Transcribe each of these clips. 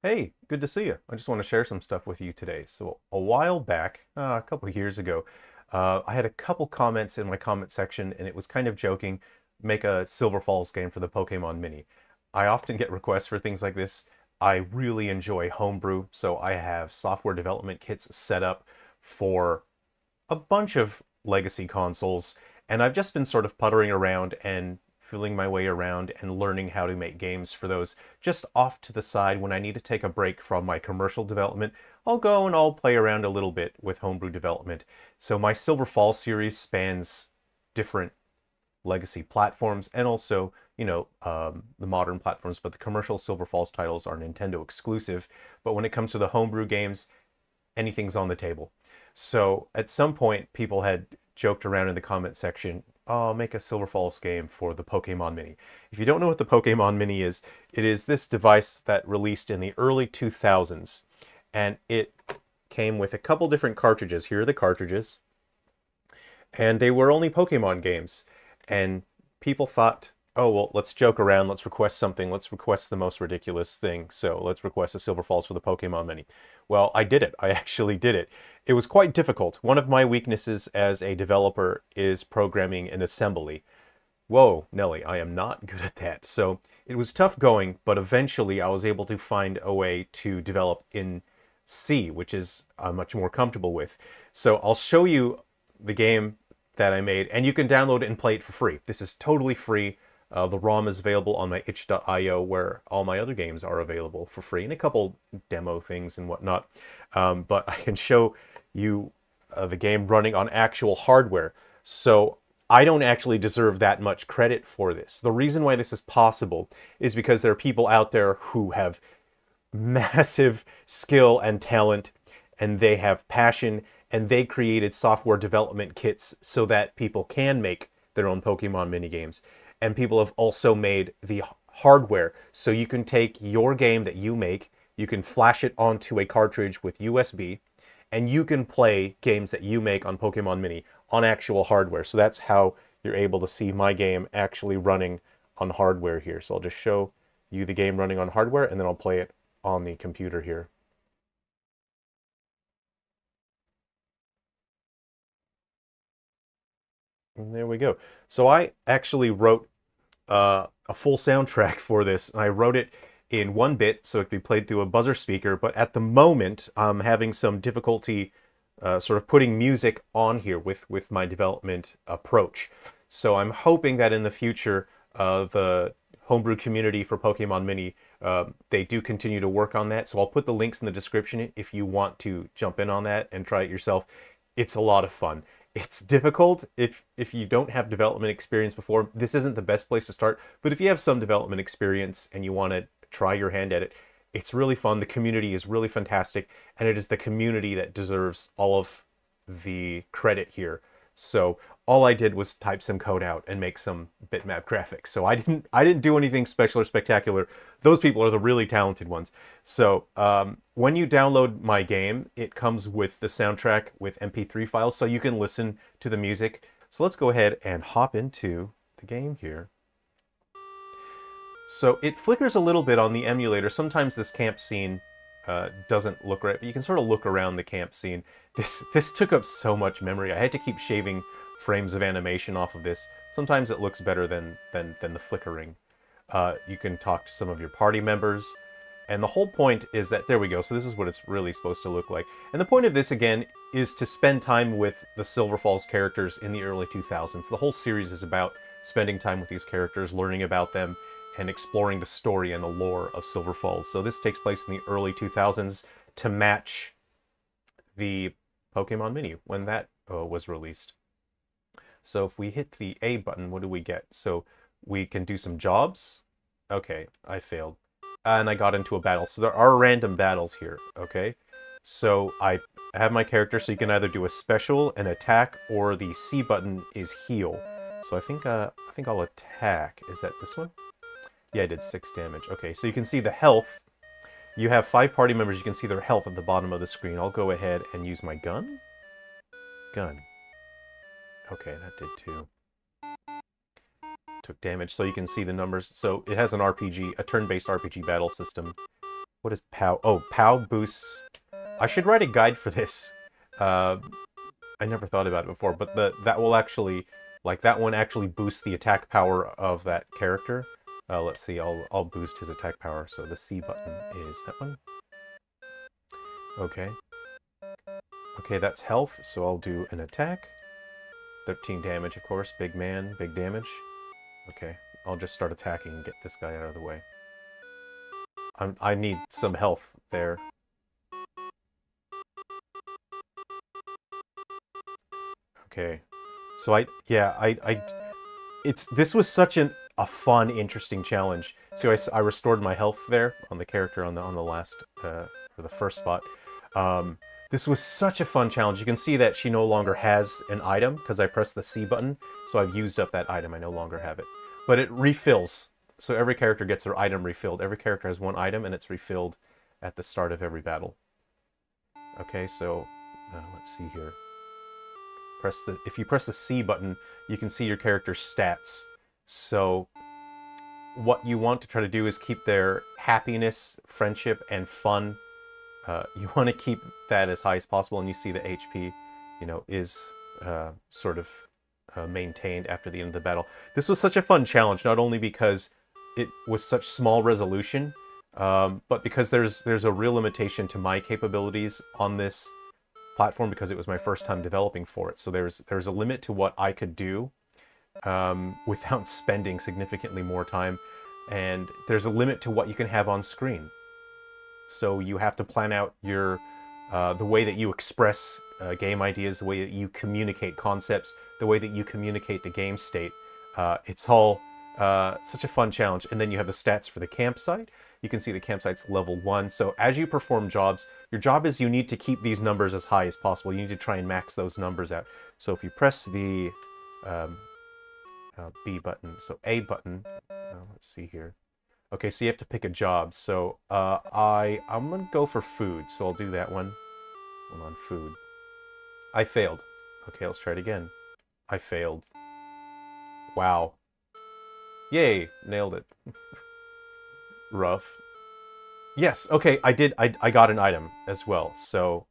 Hey, good to see you. I just want to share some stuff with you today. So a while back, a couple of years ago, I had a couple comments in my comment section, and it was kind of joking, make a Silver Falls game for the Pokemon Mini. I often get requests for things like this. I really enjoy homebrew, so I have software development kits set up for a bunch of legacy consoles, and I've just been sort of puttering around and feeling my way around and learning how to make games for those just off to the side when I need to take a break from my commercial development. I'll go and I'll play around a little bit with homebrew development. So my Silver Falls series spans different legacy platforms and also, the modern platforms, but the commercial Silver Falls titles are Nintendo exclusive. But when it comes to the homebrew games, anything's on the table. So at some point, people had joked around in the comment section, oh, make a Silver Falls game for the Pokemon Mini. If you don't know what the Pokemon Mini is, it is this device that released in the early 2000s, and it came with a couple different cartridges. Here are the cartridges, and they were only Pokemon games. And people thought, oh, well, let's joke around, let's request something, let's request the most ridiculous thing. So let's request a Silver Falls for the Pokemon Mini. Well, I did it. I actually did it. It was quite difficult. One of my weaknesses as a developer is programming in assembly. Whoa, Nelly, I am not good at that. So it was tough going, but eventually I was able to find a way to develop in C, which is I'm much more comfortable with. So I'll show you the game that I made, and you can download it and play it for free. This is totally free. The ROM is available on my itch.io, where all my other games are available for free, and a couple demo things and whatnot. But I can show you the game running on actual hardware. So I don't actually deserve that much credit for this. The reason why this is possible is because there are people out there who have massive skill and talent, and they have passion, and they created software development kits so that people can make their own Pokemon minigames. And people have also made the hardware so you can take your game that you make, you can flash it onto a cartridge with USB, and you can play games that you make on Pokemon Mini on actual hardware. So that's how you're able to see my game actually running on hardware here. So I'll just show you the game running on hardware, and then I'll play it on the computer here. And there we go. So I actually wrote a full soundtrack for this, and I wrote it in 1-bit so it could be played through a buzzer speaker, but at the moment I'm having some difficulty sort of putting music on here with my development approach. So I'm hoping that in the future the homebrew community for Pokemon Mini, they do continue to work on that. So I'll put the links in the description if you want to jump in on that and try it yourself. It's a lot of fun. It's difficult if you don't have development experience before. This isn't the best place to start, but if you have some development experience and you want to try your hand at it, it's really fun. The community is really fantastic, and it is the community that deserves all of the credit here. So all I did was type some code out and make some bitmap graphics. So I didn't do anything special or spectacular. Those people are the really talented ones. So when you download my game, it comes with the soundtrack with MP3 files, so you can listen to the music. So let's go ahead and hop into the game here. So it flickers a little bit on the emulator. Sometimes this camp scene doesn't look right, but you can sort of look around the camp scene. This took up so much memory. I had to keep shaving frames of animation off of this. Sometimes it looks better than the flickering. You can talk to some of your party members, and the whole point is that, there we go, so this is what it's really supposed to look like. And the point of this, again, is to spend time with the Silver Falls characters in the early 2000s. The whole series is about spending time with these characters, learning about them, and exploring the story and the lore of Silver Falls. So this takes place in the early 2000s to match the Pokemon Mini when that was released. So if we hit the A button, what do we get? So we can do some jobs. Okay, I failed. And I got into a battle. So there are random battles here, okay? So I have my character, so you can either do a special, an attack, or the C button is heal. So I think I'll attack. Is that this one? Yeah, I did 6 damage. Okay, so you can see the health. You have 5 party members. You can see their health at the bottom of the screen. I'll go ahead and use my gun. Gun. Okay, that did 2. Took damage, so you can see the numbers. So it has an RPG, a turn-based RPG battle system. What is POW? Oh, POW boosts. I should write a guide for this. I never thought about it before, but that will actually, like, that one actually boosts the attack power of that character. Let's see, I'll boost his attack power. So the C button is that one. Okay. Okay, that's health, so I'll do an attack. 13 damage, of course. Big man, big damage. Okay, I'll just start attacking and get this guy out of the way. I need some health there. Okay, so this was such a fun, interesting challenge. So I restored my health there on the character on the last or the first spot. This was such a fun challenge. You can see that she no longer has an item because I pressed the C button, so I've used up that item. I no longer have it, but it refills. So every character gets their item refilled. Every character has one item, and it's refilled at the start of every battle. Okay, so let's see here. If you press the C button, you can see your character's stats. So what you want to try to do is keep their happiness, friendship, and fun. You want to keep that as high as possible, and you see the HP, you know, is sort of maintained after the end of the battle. This was such a fun challenge, not only because it was such small resolution, but because there's a real limitation to my capabilities on this platform because it was my first time developing for it. So there's a limit to what I could do without spending significantly more time, and there's a limit to what you can have on screen. So you have to plan out your the way that you express game ideas, the way that you communicate concepts, the way that you communicate the game state. It's all such a fun challenge. And then you have the stats for the campsite. You can see the campsite's level 1. So as you perform jobs, your job is you need to keep these numbers as high as possible. You need to try and max those numbers out. So if you press the B button, so A button, let's see here. Okay, so you have to pick a job. So I'm gonna go for food. So I'll do that one. One on food. I failed. Okay, let's try it again. I failed. Wow. Yay, nailed it. Rough. Yes, okay, I got an item as well. So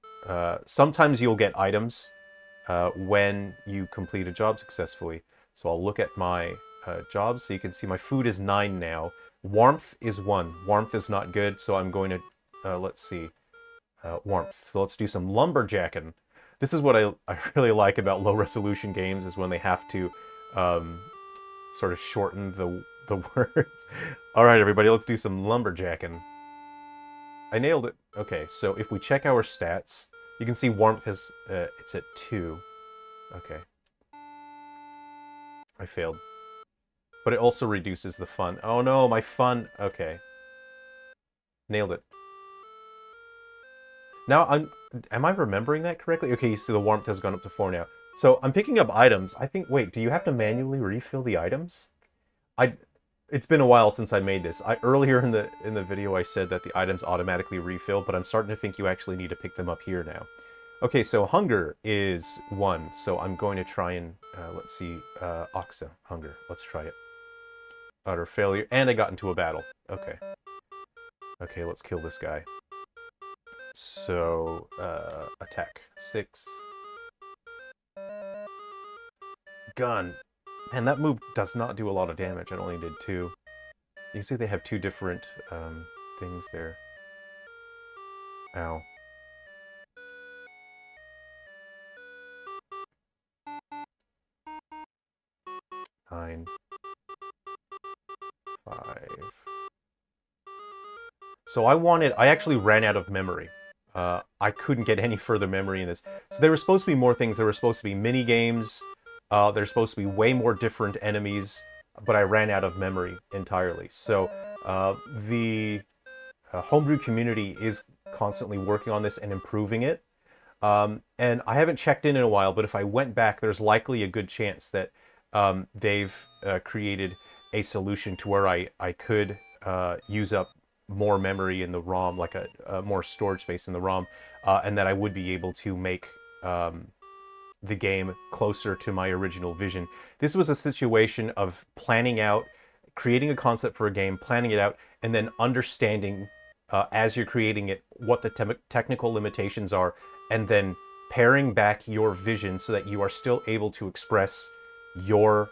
sometimes you'll get items when you complete a job successfully. So I'll look at my jobs. So you can see my food is 9 now. Warmth is 1. Warmth is not good, so I'm going to, let's see, warmth. So let's do some lumberjacking. This is what I really like about low-resolution games, is when they have to sort of shorten the words. All right, everybody, let's do some lumberjacking. I nailed it. Okay, so if we check our stats, you can see warmth has, it's at 2. Okay. I failed. But it also reduces the fun. Oh no, my fun. Okay. Nailed it. Now, am I remembering that correctly? Okay, you see the warmth has gone up to 4 now. So I'm picking up items. I think, wait, do you have to manually refill the items? It's been a while since I made this. Earlier in the video I said that the items automatically refill, but I'm starting to think you actually need to pick them up here now. Okay, so hunger is 1. So I'm going to try and, let's see, Oxa, hunger. Let's try it. Utter failure, and I got into a battle. Okay. Okay, let's kill this guy. So, attack. 6. Gun. Man, that move does not do a lot of damage. It only did 2. You can see they have 2 different things there. Ow. Nine. 5. So I actually ran out of memory. I couldn't get any further memory in this. So there were supposed to be more things. There were supposed to be mini games. There's supposed to be way more different enemies, but I ran out of memory entirely. So the homebrew community is constantly working on this and improving it. And I haven't checked in a while, but if I went back, there's likely a good chance that they've created a solution to where I could use up more memory in the ROM, like a more storage space in the ROM, and that I would be able to make the game closer to my original vision. This was a situation of planning out, creating a concept for a game, planning it out, and then understanding as you're creating it, what the technical limitations are, and then paring back your vision so that you are still able to express your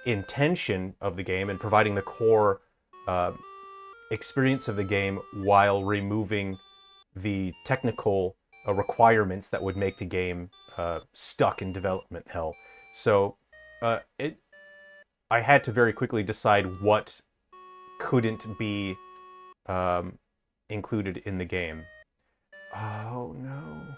intention of the game and providing the core experience of the game while removing the technical requirements that would make the game stuck in development hell. So I had to very quickly decide what couldn't be included in the game. Oh no.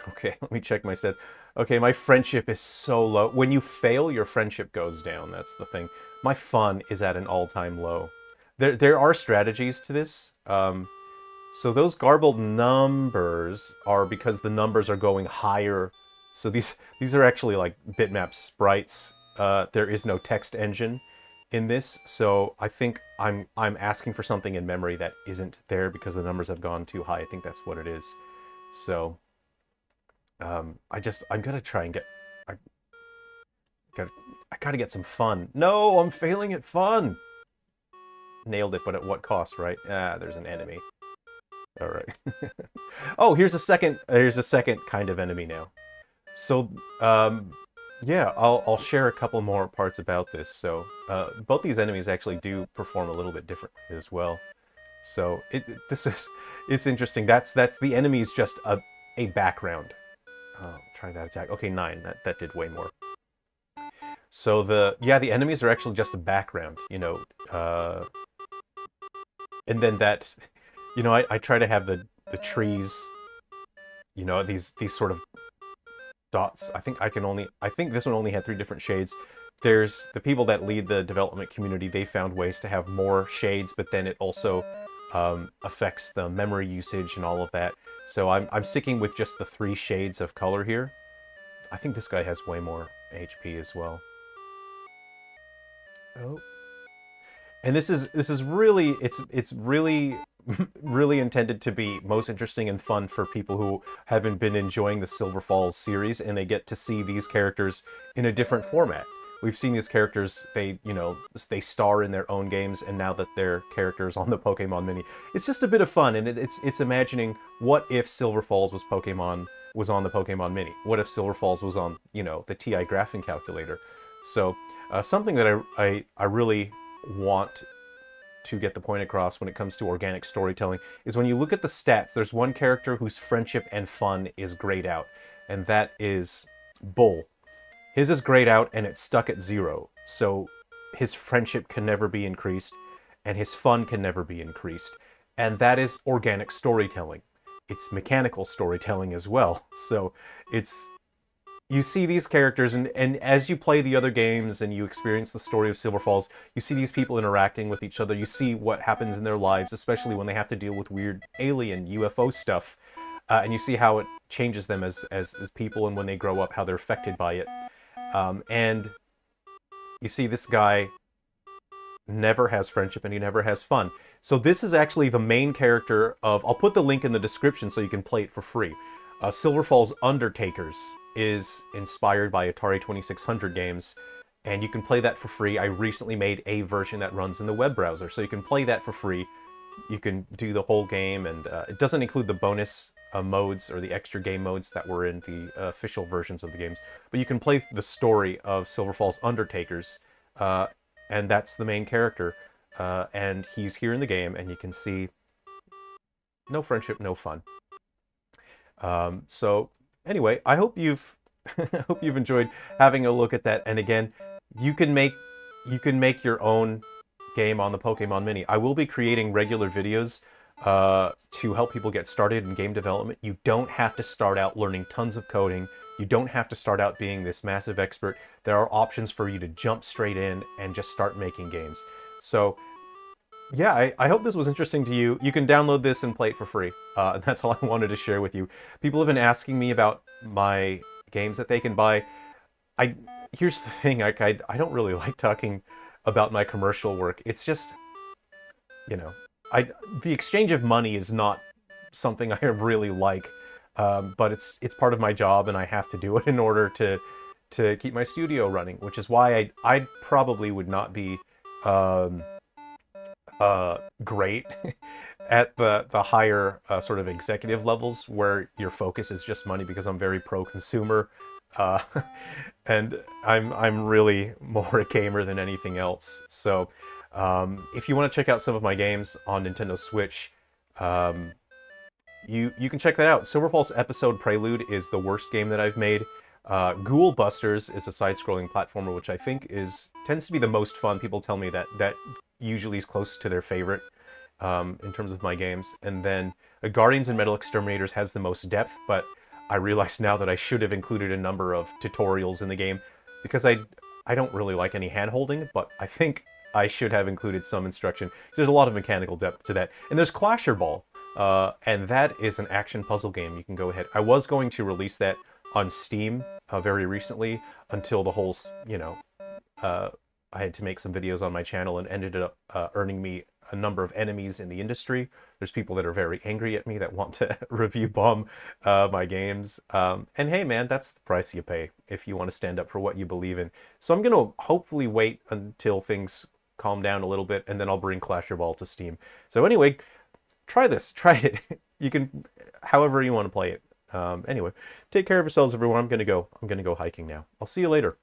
Okay, let me check my stats. Okay, my friendship is so low. When you fail, your friendship goes down. That's the thing. My fun is at an all-time low. There are strategies to this. So those garbled numbers are because the numbers are going higher. So these are actually like bitmap sprites. There is no text engine in this, so I think I'm asking for something in memory that isn't there because the numbers have gone too high. I think that's what it is. So I'm gonna try and I gotta get some fun. No, I'm failing at fun. Nailed it, but at what cost, right? Ah, there's an enemy. All right. Oh, here's a second kind of enemy now. So yeah, I'll share a couple more parts about this. So both these enemies actually do perform a little bit differently as well. So it's interesting. That's the enemy's just a background. Oh, try that attack. Okay, 9. That did way more. So the enemies are actually just a background, you know. And then that, you know, I try to have the trees, you know, these sort of dots. I think this one only had 3 different shades. There's the people that lead the development community. They found ways to have more shades, but then it also affects the memory usage and all of that. So I'm sticking with just the 3 shades of color here. I think this guy has way more HP as well. Oh. And this is really, it's really really intended to be most interesting and fun for people who haven't been enjoying the Silver Falls series, and they get to see these characters in a different format. We've seen these characters, they star in their own games, and now that they're characters on the Pokémon Mini, it's just a bit of fun, and it's imagining what if Silver Falls was on the Pokémon Mini? What if Silver Falls was on, you know, the TI graphing calculator? So something that I really want to get the point across when it comes to organic storytelling is when you look at the stats, there's one character whose friendship and fun is grayed out, and that is Bull. His is grayed out and it's stuck at 0, so his friendship can never be increased and his fun can never be increased, and that is organic storytelling. It's mechanical storytelling as well. So you see these characters, and as you play the other games and you experience the story of Silver Falls, you see these people interacting with each other. You see what happens in their lives, especially when they have to deal with weird alien UFO stuff. And you see how it changes them as people, and when they grow up, how they're affected by it. And you see this guy never has friendship and he never has fun. So this is actually the main character of... I'll put the link in the description so you can play it for free. Silver Falls Undertakers is inspired by Atari 2600 games, and you can play that for free. I recently made a version that runs in the web browser, so you can play that for free. You can do the whole game, and it doesn't include the bonus modes or the extra game modes that were in the official versions of the games, but you can play the story of Silver Falls Undertakers, and that's the main character, and he's here in the game, and you can see no friendship, no fun. So anyway, I hope you've I hope you've enjoyed having a look at that. And again, you can make your own game on the Pokemon Mini. I will be creating regular videos to help people get started in game development. You don't have to start out learning tons of coding. You don't have to start out being this massive expert. There are options for you to jump straight in and just start making games. So yeah, I hope this was interesting to you. You can download this and play it for free. That's all I wanted to share with you. People have been asking me about my games that they can buy. Here's the thing, I don't really like talking about my commercial work. It's just, you know, the exchange of money is not something I really like, but it's part of my job, and I have to do it in order to keep my studio running, which is why I probably would not be great at the higher sort of executive levels where your focus is just money, because I'm very pro-consumer, uh, and I'm really more a gamer than anything else. So if you want to check out some of my games on Nintendo Switch, um, you can check that out. Silver Falls Episode Prelude is the worst game that I've made. Ghoul Busters is a side-scrolling platformer, which I think tends to be the most fun. People tell me that usually is close to their favorite in terms of my games. And then Guardians and Metal Exterminators has the most depth, but I realize now that I should have included a number of tutorials in the game, because I don't really like any hand-holding, but I think I should have included some instruction. There's a lot of mechanical depth to that. And there's Clasher Ball, and that is an action puzzle game. You can go ahead. I was going to release that on Steam very recently, until the whole, I had to make some videos on my channel, and ended up earning me a number of enemies in the industry. There's people that are very angry at me that want to review bomb my games. And hey, man, that's the price you pay if you want to stand up for what you believe in. So I'm going to hopefully wait until things calm down a little bit, and then I'll bring Clasher Ball to Steam. So anyway, try this. Try it. You can, however you want to play it. Anyway, take care of yourselves, everyone. I'm gonna go hiking now. I'll see you later.